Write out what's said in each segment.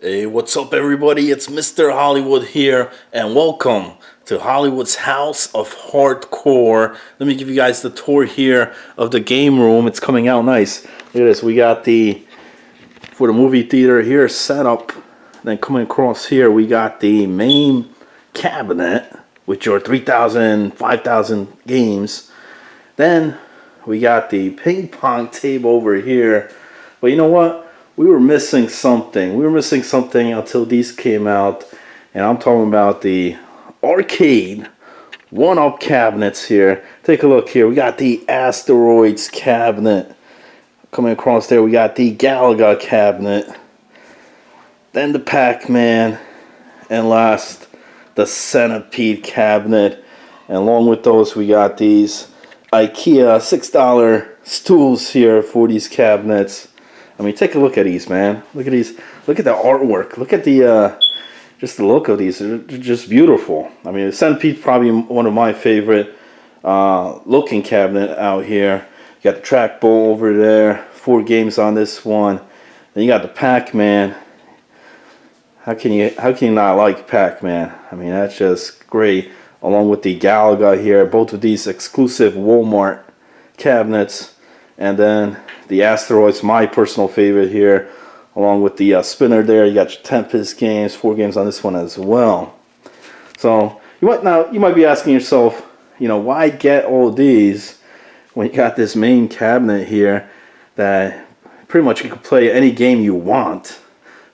Hey, what's up, everybody? It's Mr. Hollywood here, and welcome to Hollywood's House of Hardcore. Let me give you guys the tour here of the game room. It's coming out nice. Look at this. We got for the movie theater here set up. Then coming across here, we got the Mame cabinet with your 3,000, 5,000 games. Then we got the ping pong table over here. But you know what? We were missing something. We were missing something until these came out. And I'm talking about the Arcade1Up cabinets here. Take a look here. We got the Asteroids cabinet. Coming across there, we got the Galaga cabinet. Then the Pac-Man. And last, the Centipede cabinet. And along with those, we got these IKEA $6 stools here for these cabinets. I mean, take a look at these, man. Look at these. Look at the artwork. Look at the just the look of these. They're just beautiful. I mean, the Centipede's probably one of my favorite looking cabinet out here. You got the trackball over there. 4 games on this one. Then you got the Pac-Man. How can you not like Pac-Man? I mean, that's just great. Along with the Galaga here. Both of these exclusive Walmart cabinets. And then the Asteroids, my personal favorite here, along with the spinner there. You got your Tempest games, 4 games on this one as well. So you might be asking yourself, you know, why get all these when you got this main cabinet here that pretty much you can play any game you want,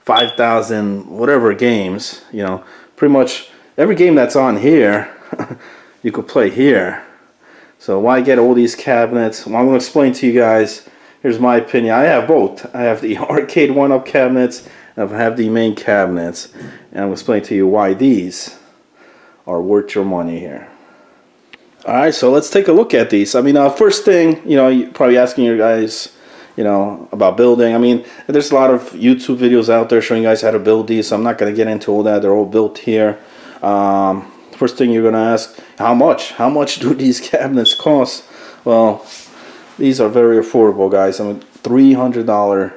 5,000 whatever games, you know, pretty much every game that's on here you could play here. So why get all these cabinets? Well, I'm going to explain to you guys. Here's my opinion. I have both. I have the Arcade1Up cabinets, and I have the main cabinets. And I'm going to explain to you why these are worth your money here. Alright, so let's take a look at these. I mean, first thing, you know, you're probably asking your guys, you know, about building. I mean, there's a lot of YouTube videos out there showing you guys how to build these, so I'm not going to get into all that. They're all built here. First thing you're going to ask, how much? How much do these cabinets cost? Well, these are very affordable, guys. I mean, $300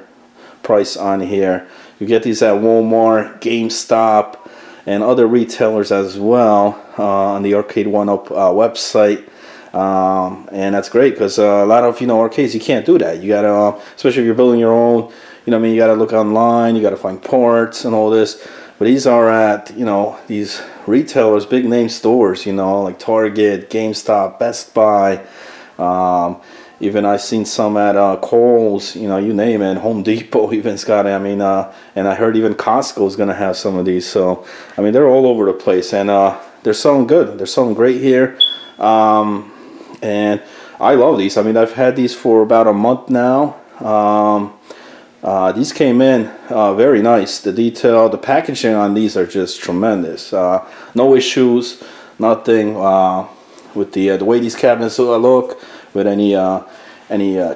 price on here. You get these at Walmart, GameStop, and other retailers as well on the Arcade1Up website. And that's great because a lot of, you know, arcades, you can't do that. You gotta, especially if you're building your own, you know what I mean, you gotta look online, you gotta find parts and all this. But these are at, you know, these retailers, big name stores, you know, like Target, GameStop, Best Buy. Even I've seen some at Kohl's, you know, you name it. Home Depot even's got it. I mean, and I heard even Costco's gonna have some of these. So, I mean, they're all over the place, and they're selling good. They're selling great here, and I love these. I mean, I've had these for about a month now. These came in very nice. The detail, the packaging on these are just tremendous. No issues, nothing with the way these cabinets look, with any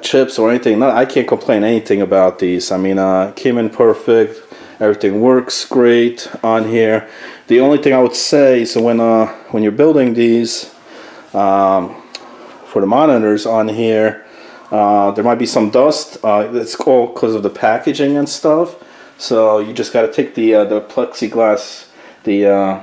chips or anything. I can't complain anything about these. I mean, came in perfect. Everything works great on here. The only thing I would say is when you're building these for the monitors on here, there might be some dust. It's all because of the packaging and stuff. So you just got to take the plexiglass, the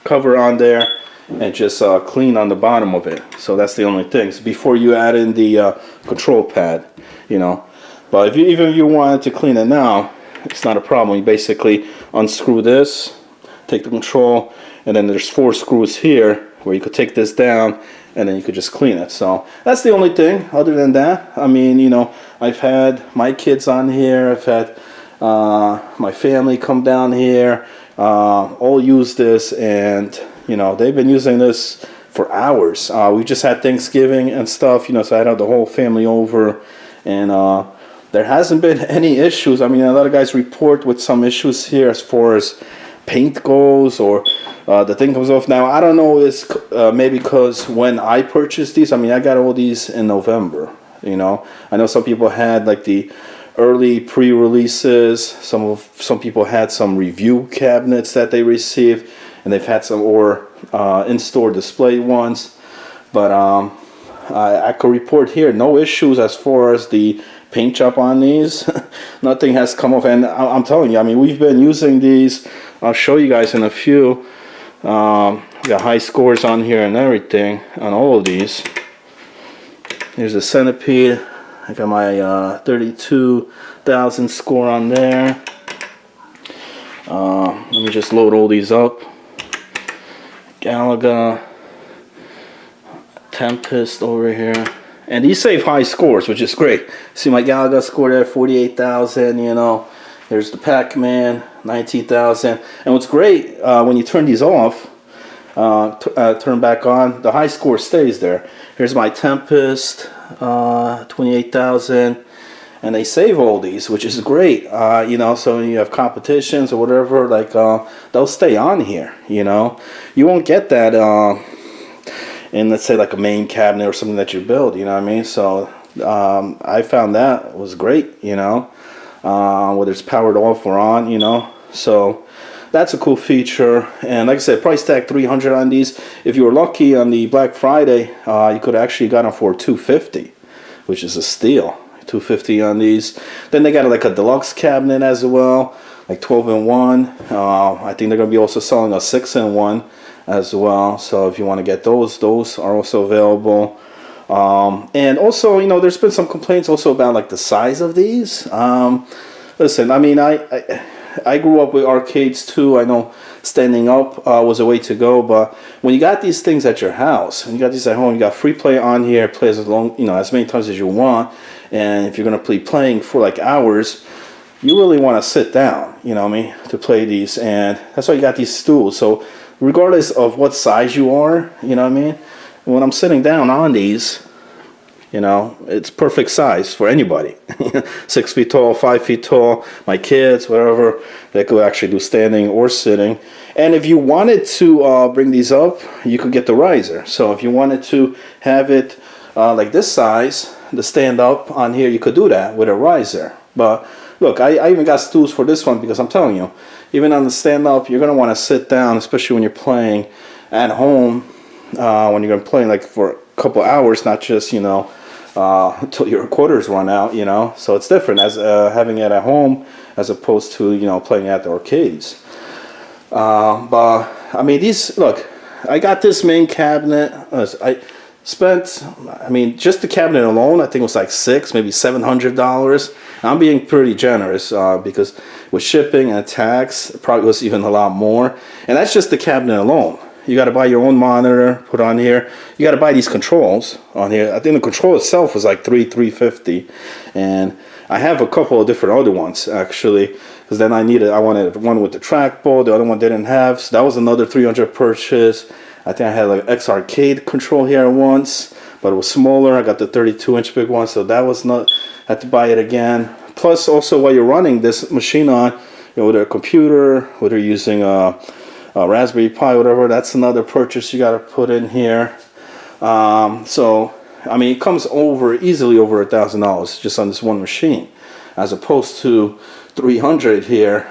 cover on there, and just clean on the bottom of it. So that's the only thing. So before you add in the control pad, you know. But even if you wanted to clean it now, it's not a problem. You basically unscrew this, take the control, and then there's 4 screws here where you could take this down, and then you could just clean it. So that's the only thing. Other than that, I mean, you know, I've had my kids on here. I've had my family come down here, all use this, and you know, they've been using this for hours. We just had Thanksgiving and stuff, you know, so I had the whole family over, and there hasn't been any issues. I mean, a lot of guys report with some issues here as far as paint goes, or the thing comes off. Now, I don't know, it's maybe because when I purchased these, I mean, I got all these in November, you know. I know some people had like the early pre-releases. Some people had some review cabinets that they received, and they've had some in-store display ones. But I could report here no issues as far as the paint job on these. Nothing has come off, and I'm telling you, I mean, we've been using these. I'll show you guys in a few. Got high scores on here and everything on all of these. Here's the Centipede. I got my 32,000 score on there. Let me just load all these up. Galaga, Tempest over here. And these save high scores, which is great. See my Galaga score there, 48,000, you know. There's the Pac-Man, 19,000. And what's great, when you turn these off, turn back on, the high score stays there. Here's my Tempest, 28,000. And they save all these, which is great. You know, so when you have competitions or whatever, like, they'll stay on here, you know. You won't get that in, let's say, like a main cabinet or something that you build, you know what I mean? So I found that was great, you know, whether it's powered off or on, you know. So that's a cool feature. And like I said, price tag $300 on these. If you were lucky on the Black Friday, you could actually got them for $250, which is a steal. $250 on these. Then they got like a deluxe cabinet as well, like 12-in-1. I think they're gonna be also selling a 6-in-1 as well. So if you want to get those are also available. And also, you know, there's been some complaints also about like the size of these. Listen, I mean, I grew up with arcades too. I know standing up was a way to go, but when you got these things at your house, and you got these at home, you got free play on here, play as long, you know, as many times as you want. And if you're gonna be playing for like hours, you really want to sit down, you know what I mean, to play these. And that's why you got these stools. So regardless of what size you are, you know what I mean, when I'm sitting down on these, you know, it's perfect size for anybody. 6 feet tall, 5 feet tall, my kids, whatever, they could actually do standing or sitting. And if you wanted to bring these up, you could get the riser. So if you wanted to have it like this size, the stand up on here, you could do that with a riser. But look, I even got stools for this one, because I'm telling you, even on the stand up, you're going to want to sit down, especially when you're playing at home, when you're going to play like for a couple hours, not just, you know, until your quarters run out, you know. So it's different as having it at home as opposed to, you know, playing at the arcades. But I mean, these, look, I got this main cabinet. I spent, I mean, just the cabinet alone, I think it was like maybe $700. I'm being pretty generous because with shipping and tax, it probably was even a lot more. And that's just the cabinet alone. You got to buy your own monitor, put on here. You got to buy these controls on here. I think the control itself was like $350, and I have a couple of different other ones actually, because then I wanted one with the trackball. The other one didn't have, so that was another $300 purchase. I think I had like X Arcade control here once, but it was smaller. I got the 32-inch big one, so that was not, had to buy it again. Plus, also while you're running this machine on, you know, with a computer, whether you're using a Raspberry Pi, whatever, that's another purchase you got to put in here. So I mean, it comes easily over $1,000 just on this one machine, as opposed to $300 here.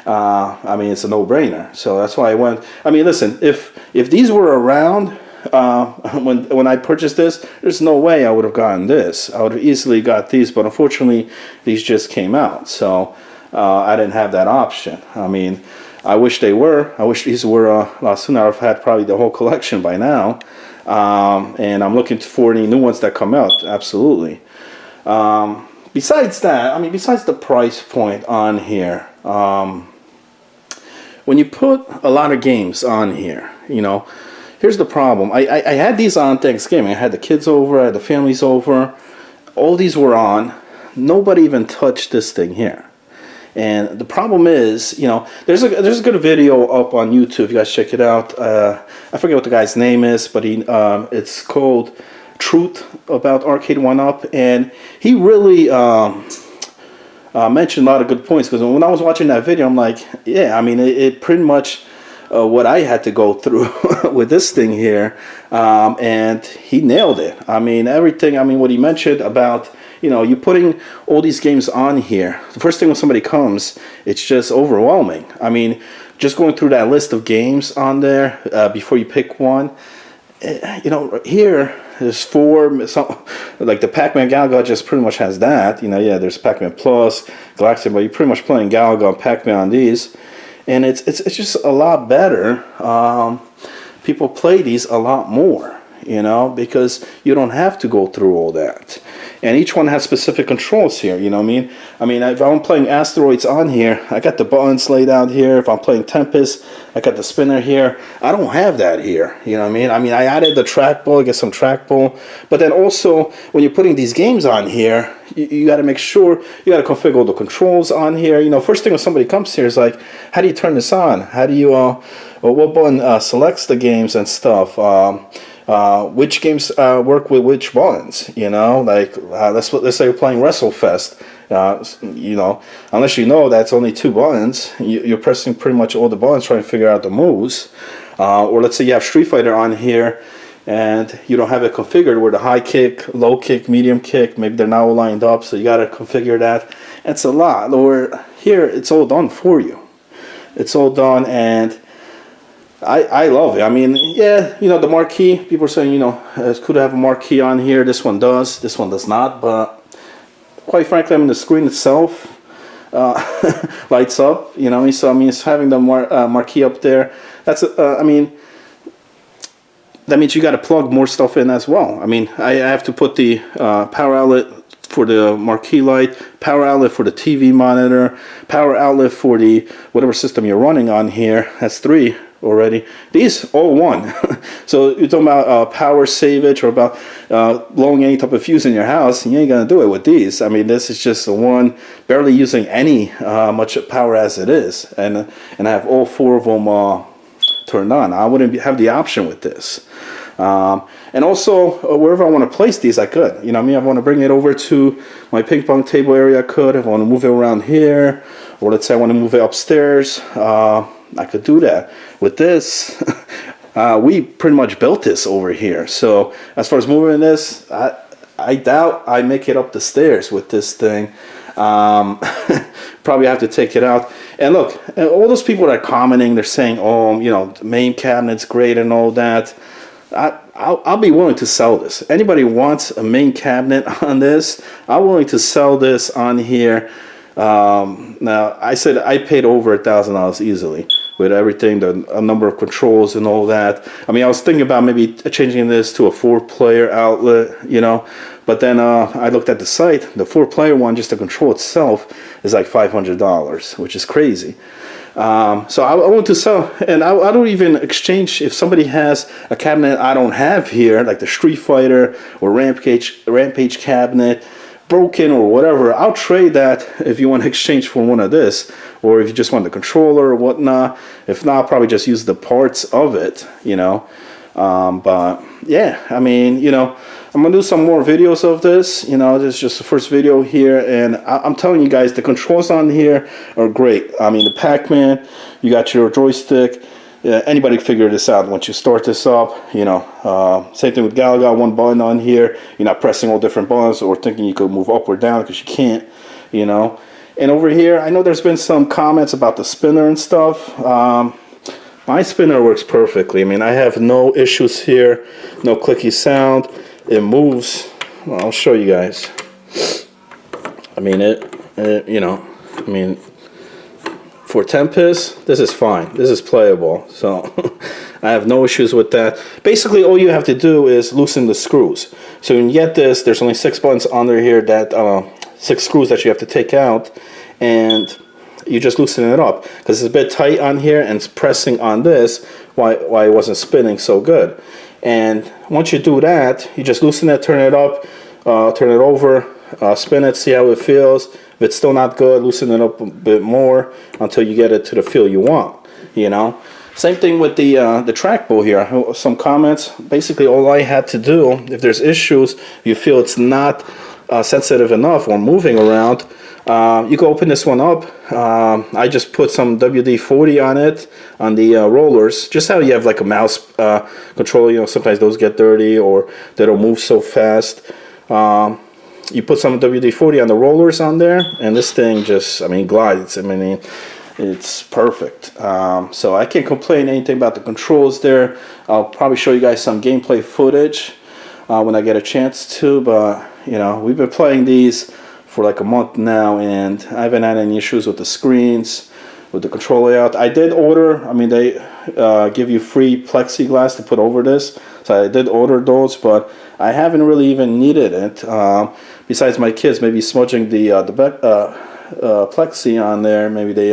I mean, it's a no-brainer. So that's why I went. I mean, listen, if these were around when I purchased this, there's no way I would have gotten this. I would have easily got these, but unfortunately, these just came out, so I didn't have that option. I mean, I wish they were. I wish these were a lot sooner. I've had probably the whole collection by now. And I'm looking for any new ones that come out. Absolutely. Besides that, I mean, besides the price point on here, when you put a lot of games on here, you know, here's the problem. I had these on Thanksgiving. I had the kids over, I had the families over. All these were on. Nobody even touched this thing here. And the problem is, you know, there's a good video up on YouTube. You guys check it out. I forget what the guy's name is, but it's called Truth About Arcade1Up, and he really mentioned a lot of good points. Because when I was watching that video, I'm like, yeah, I mean, it pretty much what I had to go through with this thing here, and he nailed it. I mean, everything. I mean, what he mentioned about, you know, you putting all these games on here, the first thing when somebody comes, it's just overwhelming. I mean, just going through that list of games on there before you pick one, you know, here, there's 4, some, like the Pac-Man Galaga just pretty much has that. You know, yeah, there's Pac-Man Plus, Galaxy, but you're pretty much playing Galaga and Pac-Man on these. And it's just a lot better. People play these a lot more, you know, because you don't have to go through all that. And each one has specific controls here, you know what I mean? I mean, if I'm playing Asteroids on here, I got the buttons laid out here. If I'm playing Tempest, I got the spinner here. I don't have that here, you know what I mean? I mean, I added the trackball, get some trackball. But then also, when you're putting these games on here, you got to make sure, you got to configure all the controls on here. You know, first thing when somebody comes here is like, how do you turn this on? How do you, what button selects the games and stuff? Which games work with which buttons, you know, like let's say you're playing WrestleFest, you know, unless you know that's only 2 buttons, you're pressing pretty much all the buttons trying to figure out the moves, or let's say you have Street Fighter on here and you don't have it configured where the high kick, low kick, medium kick, maybe they're not all lined up, so you got to configure that. It's a lot. Or here it's all done for you. It's all done, and I love it. I mean, yeah, you know, the marquee, people are saying, you know, it could have a marquee on here. This one does. This one does not. But quite frankly, I mean, the screen itself lights up, you know. So, I mean, it's having the marquee up there. That's, I mean, that means you got to plug more stuff in as well. I mean, I have to put the power outlet for the marquee light, power outlet for the TV monitor, power outlet for the whatever system you're running on here. That's 3 already. These all 1. So you're talking about power savage or about blowing any type of fuse in your house, you ain't gonna do it with these. I mean, this is just the one barely using any much power as it is, and I have all 4 of them turned on. I wouldn't have the option with this. And also, wherever I want to place these, I could. You know what I mean? I want to bring it over to my ping pong table area, I could. If I want to move it around here, or let's say I want to move it upstairs, I could do that. With this, we pretty much built this over here. So as far as moving this, I doubt I make it up the stairs with this thing. Probably have to take it out. And look, all those people that are commenting, they're saying, oh, you know, the Mame cabinet's great and all that. I'll be willing to sell this. Anybody wants a Mame cabinet on this, I'm willing to sell this on here. Now, I said I paid over $1,000 easily with everything, a number of controls and all that. I mean, I was thinking about maybe changing this to a 4-player outlet, you know. But then I looked at the site. The 4-player one, just the control itself, is like $500, which is crazy. So I want to sell, and I don't even exchange if somebody has a cabinet I don't have here, like the Street Fighter or Rampage cabinet, broken or whatever. I'll trade that if you want to exchange for one of this, or if you just want the controller or whatnot. If not, I'll probably just use the parts of it, you know. But yeah, I mean, you know, I'm gonna do some more videos of this. You know, this is just the first video here, and I'm telling you guys, the controls on here are great. I mean, the Pac-Man, you got your joystick. Anybody can figure this out once you start this up. You know, same thing with Galaga, 1 button on here. You're not pressing all different buttons or thinking you could move up or down because you can't. You know, and over here, I know there's been some comments about the spinner and stuff. My spinner works perfectly. I mean, I have no issues here, no clicky sound. It moves. Well, I'll show you guys. I mean, you know, I mean, for Tempest, this is fine. This is playable. So I have no issues with that. Basically, all you have to do is loosen the screws. So when you get this, there's only 6 buttons under here that 6 screws that you have to take out, and you just loosen it up because it's a bit tight on here and it's pressing on this why it wasn't spinning so good. And once you do that, you just loosen it, turn it up, turn it over, spin it, see how it feels. If it's still not good, loosen it up a bit more until you get it to the feel you want, you know. Same thing with the trackball here. Some comments. Basically, all I had to do, if there's issues, you feel it's not sensitive enough or moving around, you can open this one up. I just put some WD-40 on it, on the rollers, just how you have like a mouse controller. You know, sometimes those get dirty or they don't move so fast. You put some WD-40 on the rollers on there, and this thing just, I mean, glides. I mean, it's perfect. So I can't complain anything about the controls there. I'll probably show you guys some gameplay footage. when I get a chance to. But you know, we've been playing these for like a month now, and I haven't had any issues with the screens, with the control layout. I did order, I mean, they give you free plexiglass to put over this, so I did order those, but I haven't really even needed it. Besides my kids maybe smudging the plexi on there, maybe they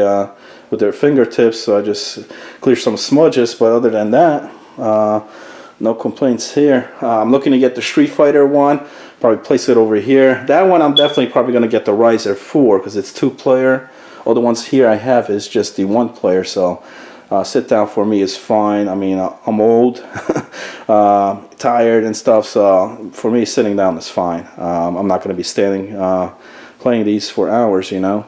with their fingertips, so I just clear some smudges. But other than that, no complaints here. I'm looking to get the Street Fighter one. Probably place it over here. That one I'm definitely probably going to get the Riser 4 because it's 2-player. All the ones here I have is just the 1-player, so sit down for me is fine. I mean, I'm old, tired and stuff, so for me sitting down is fine. I'm not going to be standing playing these for hours, you know.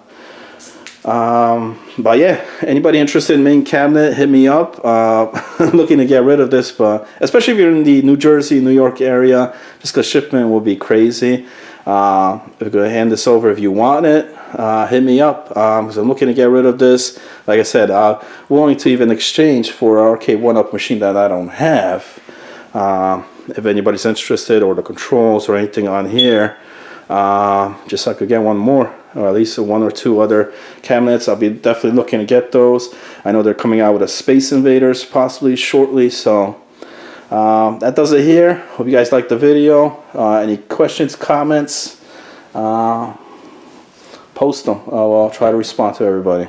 But yeah, anybody interested in Mame cabinet, hit me up. I'm looking to get rid of this, but especially if you're in the New Jersey, New York area, just because shipment will be crazy. I'm going to hand this over if you want it. Hit me up, because I'm looking to get rid of this. Like I said, willing to even exchange for an Arcade1Up machine that I don't have. If anybody's interested, or the controls or anything on here, just so I could get one more, or at least 1 or 2 other cabinets. I'll be definitely looking to get those. I know they're coming out with a Space Invaders possibly shortly, so that does it here. Hope you guys liked the video. Any questions, comments, post them. I'll try to respond to everybody.